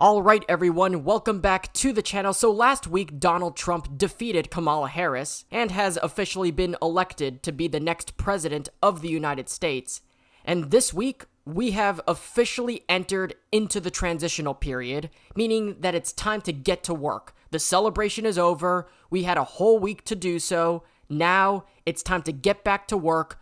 Alright everyone, welcome back to the channel. So last week, Donald Trump defeated Kamala Harris and has officially been elected to be the next president of the United States. And this week, we have officially entered into the transitional period, meaning that it's time to get to work. The celebration is over, we had a whole week to do so, now it's time to get back to work,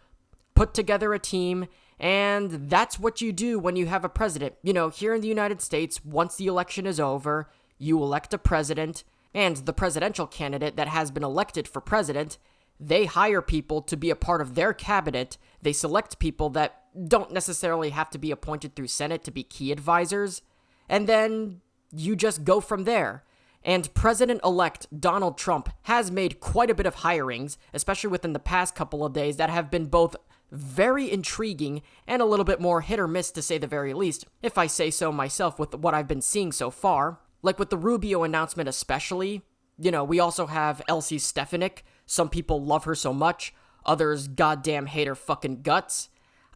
put together a team, and that's what you do when you have a president. You know, here in the United States, once the election is over, you elect a president, and the presidential candidate that has been elected for president, they hire people to be a part of their cabinet. They select people that don't necessarily have to be appointed through Senate to be key advisors, and then you just go from there. And President-elect Donald Trump has made quite a bit of hirings, especially within the past couple of days, that have been both very intriguing and a little bit more hit or miss, to say the very least, if I say so myself with what I've been seeing so far. Like with the Rubio announcement especially, you know, we also have Elsie Stefanik. Some people love her so much, others goddamn hate her fucking guts.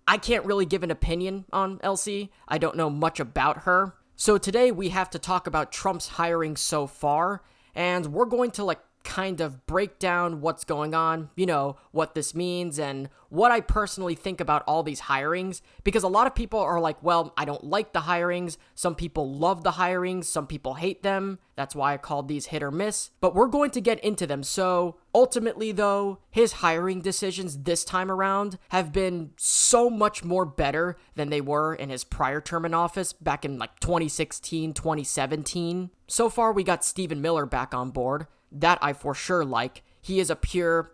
I can't really give an opinion on Elsie. I don't know much about her. So today we have to talk about Trump's hiring so far, and we're going to kind of break down what's going on, you know, what this means, and what I personally think about all these hirings, because a lot of people are like, well, I don't like the hirings, some people love the hirings, some people hate them, that's why I called these hit or miss, but we're going to get into them. So ultimately though, his hiring decisions this time around have been so much more better than they were in his prior term in office back in 2016, 2017. So far we got Stephen Miller back on board. That I for sure like. He is a pure,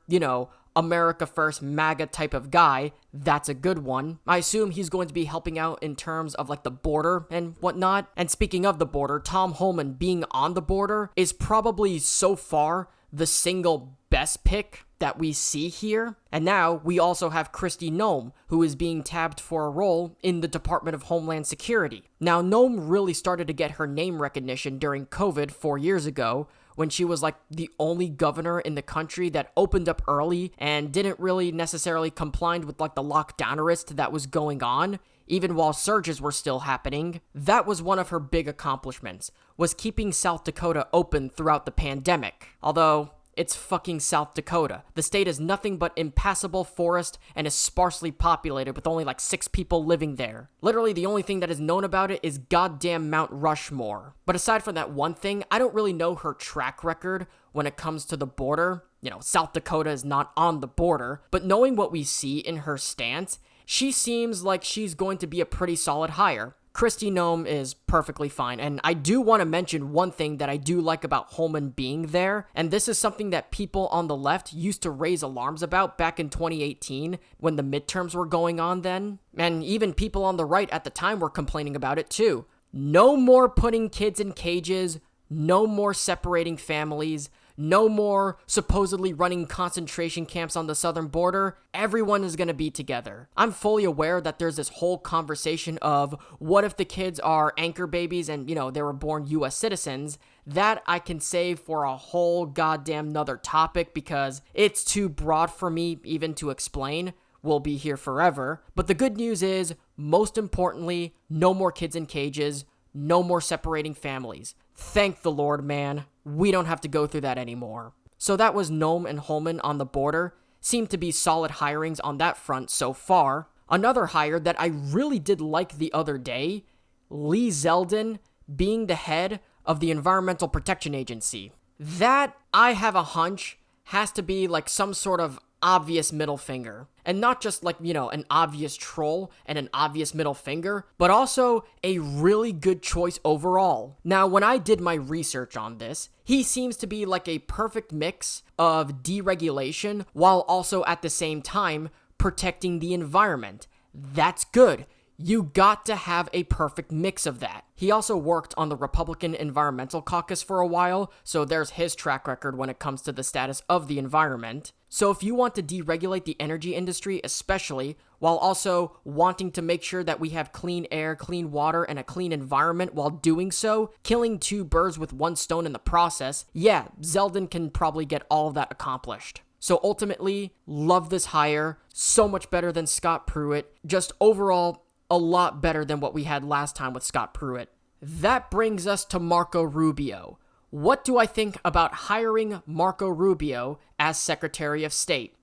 America First MAGA type of guy. That's a good one. I assume he's going to be helping out in terms of the border and whatnot. And speaking of the border, Tom Homan being on the border is probably so far the single best pick that we see here. And now we also have Kristi Noem, who is being tabbed for a role in the Department of Homeland Security. Now, Noem really started to get her name recognition during COVID 4 years ago, when she was the only governor in the country that opened up early and didn't really necessarily comply with the lockdownist that was going on, even while surges were still happening. That was one of her big accomplishments, was keeping South Dakota open throughout the pandemic. Although, it's fucking South Dakota. The state is nothing but impassable forest and is sparsely populated with only 6 people living there. Literally, the only thing that is known about it is goddamn Mount Rushmore. But aside from that one thing, I don't really know her track record when it comes to the border. South Dakota is not on the border, but knowing what we see in her stance, she seems like she's going to be a pretty solid hire. Kristi Noem is perfectly fine, and I do want to mention one thing that I do like about Holman being there, and this is something that people on the left used to raise alarms about back in 2018 when the midterms were going on then, and even people on the right at the time were complaining about it too. No more putting kids in cages, no more separating families, no more supposedly running concentration camps on the southern border. Everyone is going to be together. I'm fully aware that there's this whole conversation of what if the kids are anchor babies and, they were born US citizens. That I can save for a whole goddamn nother topic because it's too broad for me even to explain. We'll be here forever. But the good news is, most importantly, no more kids in cages, no more separating families. Thank the Lord, man. We don't have to go through that anymore. So that was Noem and Holman on the border. Seemed to be solid hirings on that front so far. Another hire that I really did like the other day, Lee Zeldin being the head of the Environmental Protection Agency. That, I have a hunch, has to be some sort of obvious middle finger. And not just an obvious troll and an obvious middle finger, but also a really good choice overall. Now, when I did my research on this, he seems to be a perfect mix of deregulation while also at the same time protecting the environment. That's good. You got to have a perfect mix of that. He also worked on the Republican Environmental Caucus for a while, so there's his track record when it comes to the status of the environment. So if you want to deregulate the energy industry especially, while also wanting to make sure that we have clean air, clean water, and a clean environment while doing so, killing 2 birds with 1 stone in the process, yeah, Zeldin can probably get all of that accomplished. So ultimately, love this hire, so much better than Scott Pruitt, just overall a lot better than what we had last time with Scott Pruitt. that brings us to Marco Rubio. What do I think about hiring Marco Rubio as Secretary of State?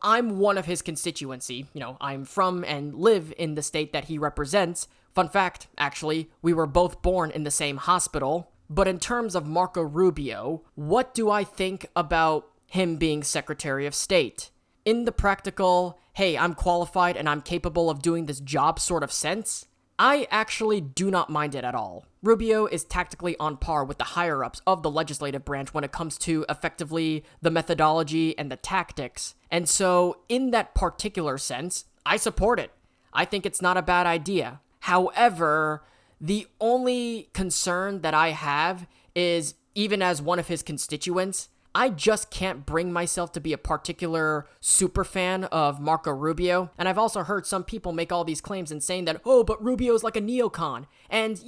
I'm one of his constituency. I'm from and live in the state that he represents. Fun fact, actually, we were both born in the same hospital. But in terms of Marco Rubio, what do I think about him being Secretary of State? In the practical, hey, I'm qualified and I'm capable of doing this job sort of sense, I actually do not mind it at all. Rubio is tactically on par with the higher-ups of the legislative branch when it comes to effectively the methodology and the tactics. And so, in that particular sense, I support it. I think it's not a bad idea. However, the only concern that I have is, even as one of his constituents, I just can't bring myself to be a particular super fan of Marco Rubio. And I've also heard some people make all these claims and saying that, oh, but Rubio's like a neocon. And,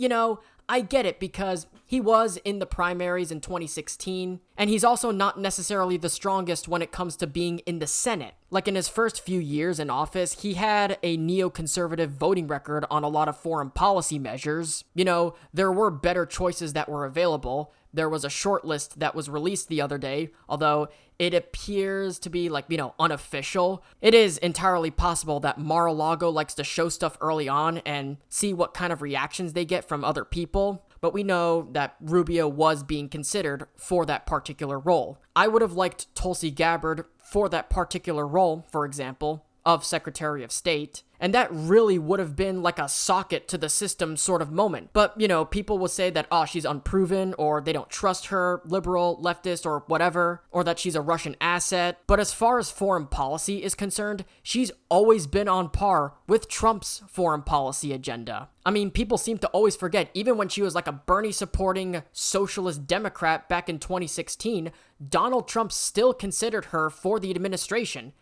I get it because he was in the primaries in 2016, and he's also not necessarily the strongest when it comes to being in the Senate. Like in his first few years in office, he had a neoconservative voting record on a lot of foreign policy measures. There were better choices that were available. There was a short list that was released the other day, although it appears to be unofficial. It is entirely possible that Mar-a-Lago likes to show stuff early on and see what kind of reactions they get from other people. But we know that Rubio was being considered for that particular role. I would have liked Tulsi Gabbard for that particular role, for example, of Secretary of State. And that really would have been like a socket to the system sort of moment. But, people will say that, she's unproven, or they don't trust her, liberal, leftist, or whatever, or that she's a Russian asset. But as far as foreign policy is concerned, she's always been on par with Trump's foreign policy agenda. People seem to always forget, even when she was like a Bernie-supporting socialist Democrat back in 2016, Donald Trump still considered her for the administration.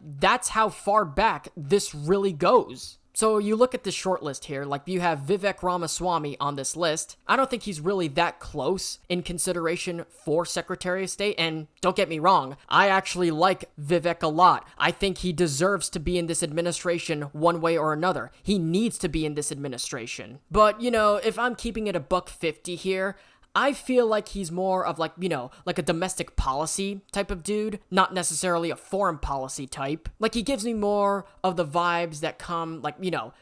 That's how far back this really goes. So you look at this short list here, you have Vivek Ramaswamy on this list. I don't think he's really that close in consideration for Secretary of State, and don't get me wrong, I actually like Vivek a lot. I think he deserves to be in this administration one way or another. He needs to be in this administration. But, if I'm keeping it $1.50 here, I feel like he's more of like a domestic policy type of dude, not necessarily a foreign policy type. He gives me more of the vibes that come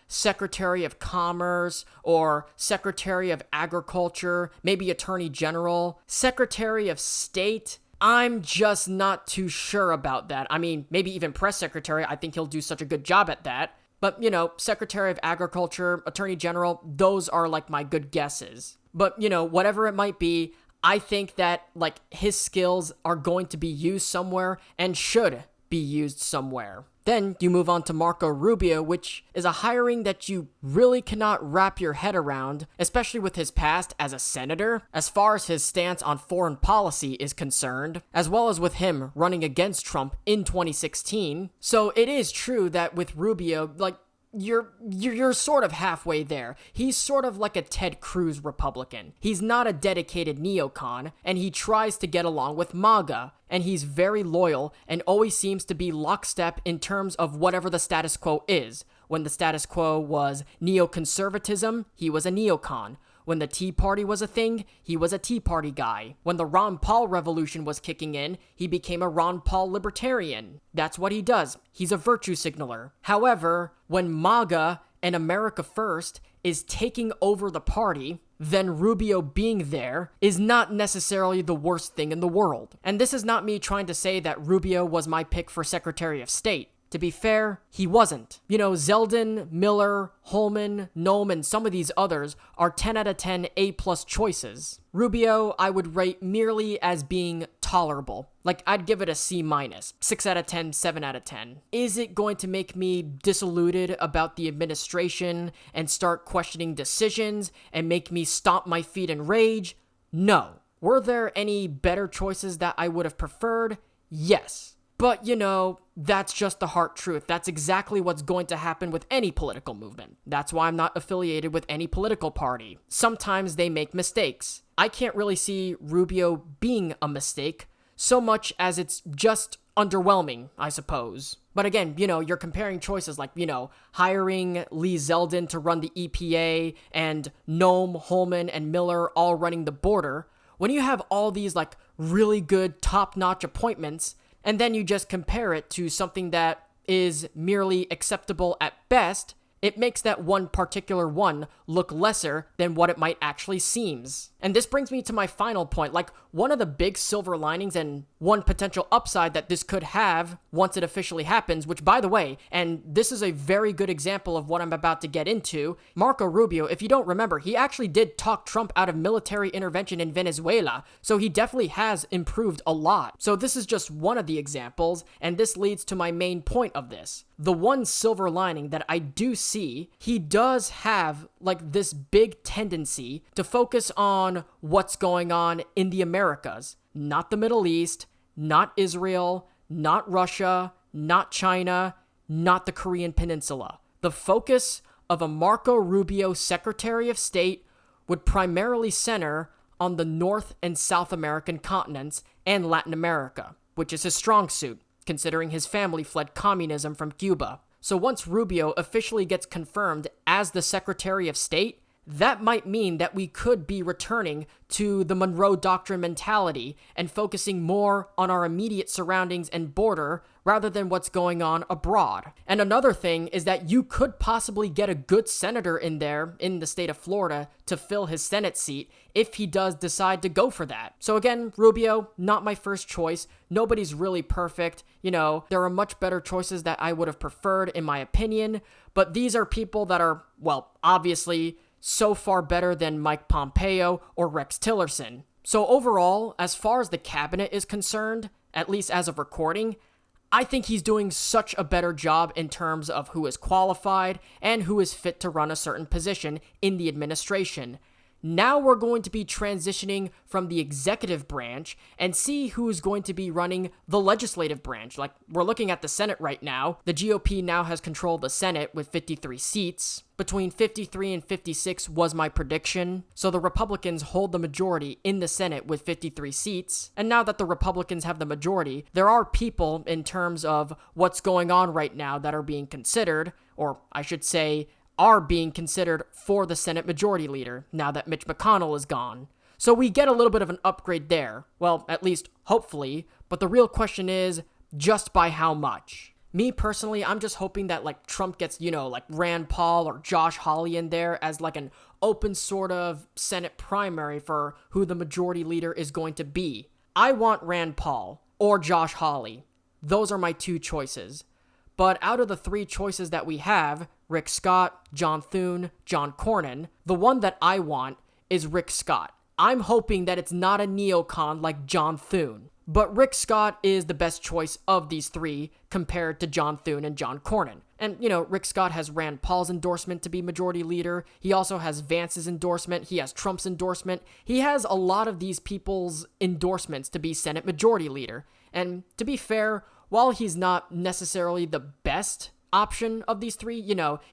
Secretary of Commerce or Secretary of Agriculture, maybe Attorney General, Secretary of State. I'm just not too sure about that. Maybe even Press Secretary. I think he'll do such a good job at that. But, Secretary of Agriculture, Attorney General, those are my good guesses. But, whatever it might be, I think that, his skills are going to be used somewhere and should be used somewhere. Then you move on to Marco Rubio, which is a hiring that you really cannot wrap your head around, especially with his past as a senator, as far as his stance on foreign policy is concerned, as well as with him running against Trump in 2016. So it is true that with Rubio, you're sort of halfway there. He's sort of like a Ted Cruz Republican. He's not a dedicated neocon, and he tries to get along with MAGA, and he's very loyal and always seems to be lockstep in terms of whatever the status quo is. When the status quo was neoconservatism, he was a neocon. When the Tea Party was a thing, he was a Tea Party guy. When the Ron Paul revolution was kicking in, he became a Ron Paul libertarian. That's what he does. He's a virtue signaler. However, when MAGA and America First is taking over the party, then Rubio being there is not necessarily the worst thing in the world. And this is not me trying to say that Rubio was my pick for Secretary of State. To be fair, he wasn't. Zeldin, Miller, Holman, Noem, and some of these others are 10 out of 10 A-plus choices. Rubio, I would rate merely as being tolerable. I'd give it a C-, 6 out of 10, 7 out of 10. Is it going to make me disillusioned about the administration and start questioning decisions and make me stomp my feet in rage? No. Were there any better choices that I would have preferred? Yes. But, that's just the hard truth. That's exactly what's going to happen with any political movement. That's why I'm not affiliated with any political party. Sometimes they make mistakes. I can't really see Rubio being a mistake, so much as it's just underwhelming, I suppose. But again, you're comparing choices like, hiring Lee Zeldin to run the EPA and Noem, Holman, and Miller all running the border. When you have all these like really good top-notch appointments, and then you just compare it to something that is merely acceptable at best, it makes that one particular one look lesser than what it might actually seems. And this brings me to my final point. Like, one of the big silver linings and one potential upside that this could have once it officially happens, which, by the way, and this is a very good example of what I'm about to get into, Marco Rubio, if you don't remember, he actually did talk Trump out of military intervention in Venezuela, so he definitely has improved a lot. So this is just one of the examples, and this leads to my main point of this. The one silver lining that I do see, he does have like this big tendency to focus on what's going on in the Americas, not the Middle East, not Israel, not Russia, not China, not the Korean Peninsula. The focus of a Marco Rubio Secretary of State would primarily center on the North and South American continents and Latin America, which is his strong suit, considering his family fled communism from Cuba. So once Rubio officially gets confirmed as the Secretary of State, that might mean that we could be returning to the Monroe Doctrine mentality and focusing more on our immediate surroundings and border rather than what's going on abroad. And another thing is that you could possibly get a good senator in there in the state of Florida to fill his Senate seat if he does decide to go for that. So again, Rubio, not my first choice. Nobody's really perfect. There are much better choices that I would have preferred in my opinion, but these are people that are, well, obviously so far better than Mike Pompeo or Rex Tillerson. So overall, as far as the cabinet is concerned, at least as of recording, I think he's doing such a better job in terms of who is qualified and who is fit to run a certain position in the administration. Now we're going to be transitioning from the executive branch and see who's going to be running the legislative branch. Like, we're looking at the Senate right now. The GOP now has control of the Senate with 53 seats. Between 53 and 56 was my prediction. So the Republicans hold the majority in the Senate with 53 seats. And now that the Republicans have the majority, there are people in terms of what's going on right now that are being considered, or I should say, are being considered for the Senate Majority Leader now that Mitch McConnell is gone. So we get a little bit of an upgrade there. Well, at least hopefully, but the real question is just by how much? Me personally, I'm just hoping that like Trump gets, like Rand Paul or Josh Hawley in there as like an open sort of Senate primary for who the Majority Leader is going to be. I want Rand Paul or Josh Hawley. Those are my two choices. But out of the three choices that we have, Rick Scott, John Thune, John Cornyn, the one that I want is Rick Scott. I'm hoping that it's not a neocon like John Thune. But Rick Scott is the best choice of these three compared to John Thune and John Cornyn. And, Rick Scott has Rand Paul's endorsement to be majority leader. He also has Vance's endorsement. He has Trump's endorsement. He has a lot of these people's endorsements to be Senate majority leader. And to be fair, while he's not necessarily the best option of these three,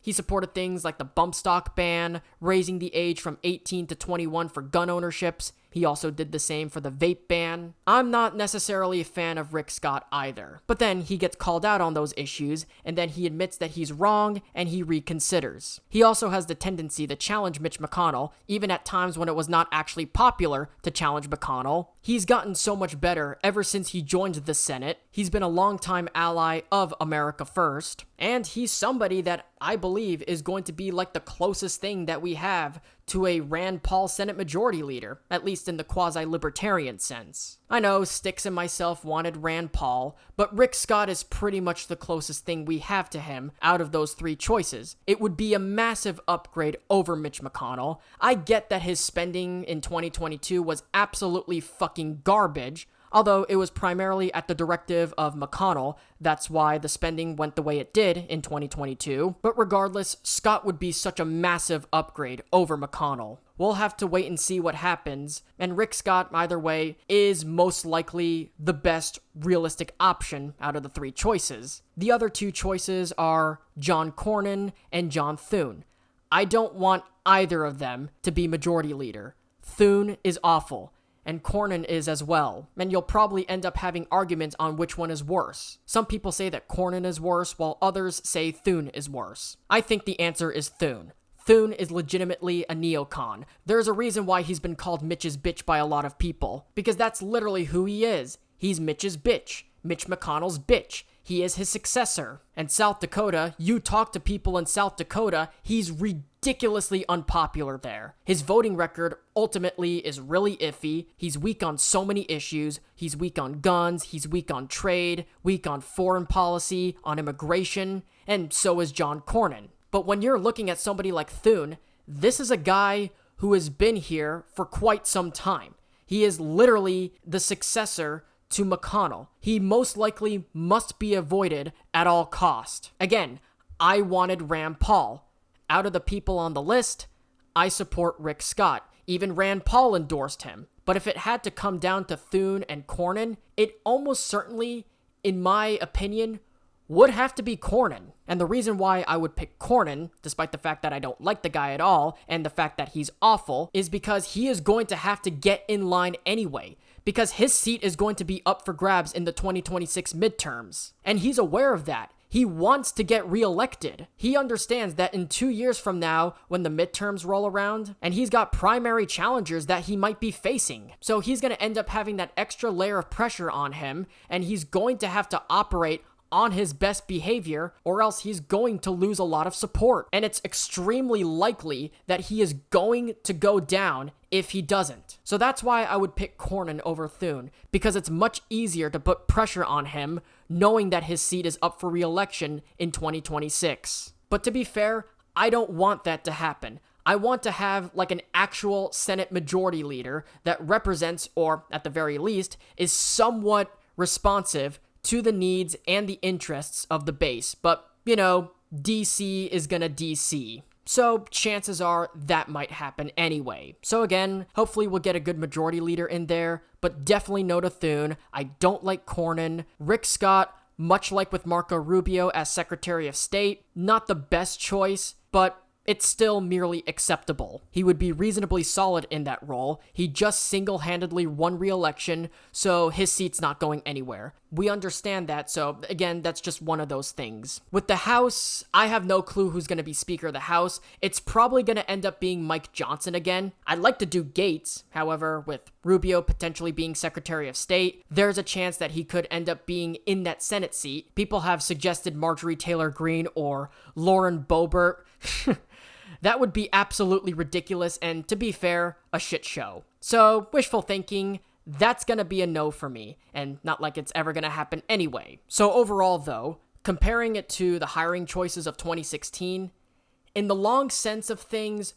he supported things like the bump stock ban, raising the age from 18 to 21 for gun ownerships. He also did the same for the vape ban. I'm not necessarily a fan of Rick Scott either. But then he gets called out on those issues, and then he admits that he's wrong, and he reconsiders. He also has the tendency to challenge Mitch McConnell, even at times when it was not actually popular to challenge McConnell. He's gotten so much better ever since he joined the Senate. He's been a longtime ally of America First, and he's somebody that I believe is going to be like the closest thing that we have to a Rand Paul Senate Majority Leader, at least in the quasi-libertarian sense. I know Sticks and myself wanted Rand Paul, but Rick Scott is pretty much the closest thing we have to him out of those three choices. It would be a massive upgrade over Mitch McConnell. I get that his spending in 2022 was absolutely fucking garbage, although it was primarily at the directive of McConnell. That's why the spending went the way it did in 2022. But regardless, Scott would be such a massive upgrade over McConnell. We'll have to wait and see what happens, and Rick Scott, either way, is most likely the best realistic option out of the three choices. The other two choices are John Cornyn and John Thune. I don't want either of them to be majority leader. Thune is awful. and Cornyn is as well, and you'll probably end up having arguments on which one is worse. Some people say that Cornyn is worse, while others say Thune is worse. I think the answer is Thune. Thune is legitimately a neocon. There's a reason why he's been called Mitch's bitch by a lot of people, because that's literally who he is. He's Mitch's bitch. Mitch McConnell's bitch. He is his successor. And South Dakota, you talk to people in South Dakota, he's ridiculously unpopular there. His voting record ultimately is really iffy. He's weak on so many issues. He's weak on guns, he's weak on trade, weak on foreign policy, on immigration, and so is John Cornyn. But when you're looking at somebody like Thune, this is a guy who has been here for quite some time. He is literally the successor to McConnell. He most likely must be avoided at all cost. Again, I wanted Rand Paul. Out of the people on the list, I support Rick Scott. Even Rand Paul endorsed him. But if it had to come down to Thune and Cornyn, it almost certainly, in my opinion, would have to be Cornyn. And the reason why I would pick Cornyn, despite the fact that I don't like the guy at all, and the fact that he's awful, is because he is going to have to get in line anyway. Because his seat is going to be up for grabs in the 2026 midterms. And he's aware of that. He wants to get reelected. He understands that in 2 years from now, when the midterms roll around, and he's got primary challengers that he might be facing. So he's going to end up having that extra layer of pressure on him, and he's going to have to operate on his best behavior, or else he's going to lose a lot of support. And it's extremely likely that he is going to go down if he doesn't. So that's why I would pick Cornyn over Thune, because it's much easier to put pressure on him knowing that his seat is up for re-election in 2026. But to be fair, I don't want that to happen. I want to have like an actual Senate majority leader that represents, or at the very least, is somewhat responsive to the needs and the interests of the base. But, you know, DC is gonna DC. So chances are that might happen anyway. So again, hopefully we'll get a good majority leader in there, but definitely no to Thune. I don't like Cornyn. Rick Scott, much like with Marco Rubio as Secretary of State, not the best choice, but it's still merely acceptable. He would be reasonably solid in that role. He just single-handedly won re-election, so his seat's not going anywhere. We understand that, so again, that's just one of those things. With the House, I have no clue who's going to be Speaker of the House. It's probably going to end up being Mike Johnson again. I'd like to do Gates, however, with Rubio potentially being Secretary of State, there's a chance that he could end up being in that Senate seat. People have suggested Marjorie Taylor Greene or Lauren Boebert. That would be absolutely ridiculous and, to be fair, a shit show. So, wishful thinking, that's gonna be a no for me, and not like it's ever gonna happen anyway. So overall though, comparing it to the hiring choices of 2016, in the long sense of things,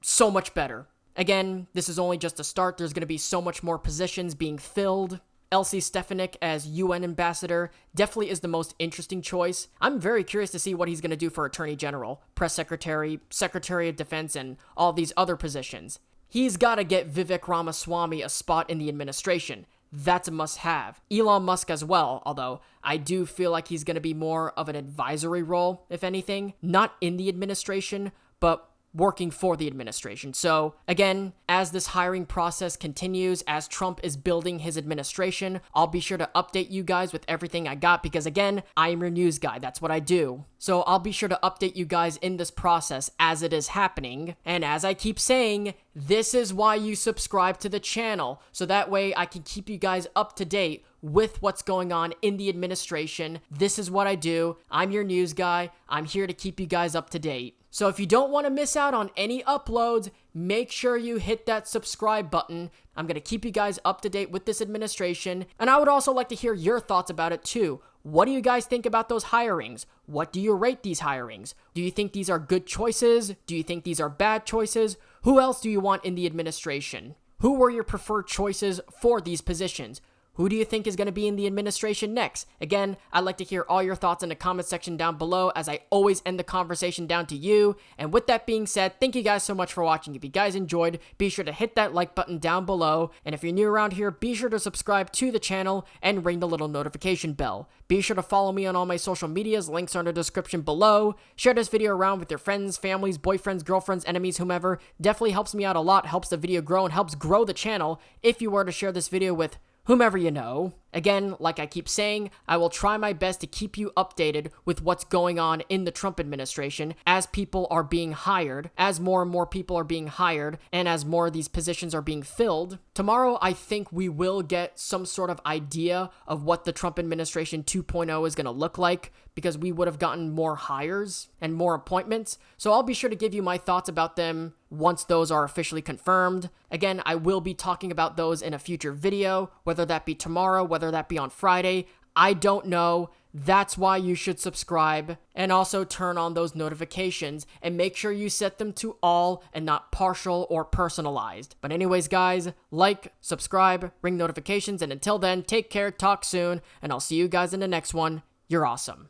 so much better. Again, this is only just a start. There's gonna be so much more positions being filled. Elsie Stefanik as UN ambassador definitely is the most interesting choice. I'm very curious to see what he's going to do for Attorney General, Press Secretary, Secretary of Defense, and all these other positions. He's got to get Vivek Ramaswamy a spot in the administration. That's a must-have. Elon Musk as well, although I do feel like he's going to be more of an advisory role, if anything. Not in the administration, but working for the administration. So again, as this hiring process continues, as Trump is building his administration, I'll be sure to update you guys with everything I got because again, I am your news guy. That's what I do. So I'll be sure to update you guys in this process as it is happening. And as I keep saying, this is why you subscribe to the channel. So that way I can keep you guys up to date with what's going on in the administration. This is what I do. I'm your news guy. I'm here to keep you guys up to date. So if you don't want to miss out on any uploads, make sure you hit that subscribe button. I'm going to keep you guys up to date with this administration. And I would also like to hear your thoughts about it too. What do you guys think about those hirings? What do you rate these hirings? Do you think these are good choices? Do you think these are bad choices? Who else do you want in the administration? Who were your preferred choices for these positions? Who do you think is going to be in the administration next? Again, I'd like to hear all your thoughts in the comment section down below, as I always end the conversation down to you. And with that being said, thank you guys so much for watching. If you guys enjoyed, be sure to hit that like button down below. And if you're new around here, be sure to subscribe to the channel and ring the little notification bell. Be sure to follow me on all my social medias. Links are in the description below. Share this video around with your friends, families, boyfriends, girlfriends, enemies, whomever. Definitely helps me out a lot, helps the video grow, and helps grow the channel if you were to share this video with whomever you know. Again, like I keep saying, I will try my best to keep you updated with what's going on in the Trump administration as people are being hired, as more and more people are being hired, and as more of these positions are being filled. Tomorrow, I think we will get some sort of idea of what the Trump administration 2.0 is going to look like, because we would have gotten more hires and more appointments. So I'll be sure to give you my thoughts about them once those are officially confirmed. Again, I will be talking about those in a future video, whether that be tomorrow, whether that be on Friday. I don't know. That's why you should subscribe and also turn on those notifications and make sure you set them to all and not partial or personalized. But anyways, guys, like, subscribe, ring notifications, and until then, take care, talk soon, and I'll see you guys in the next one. You're awesome.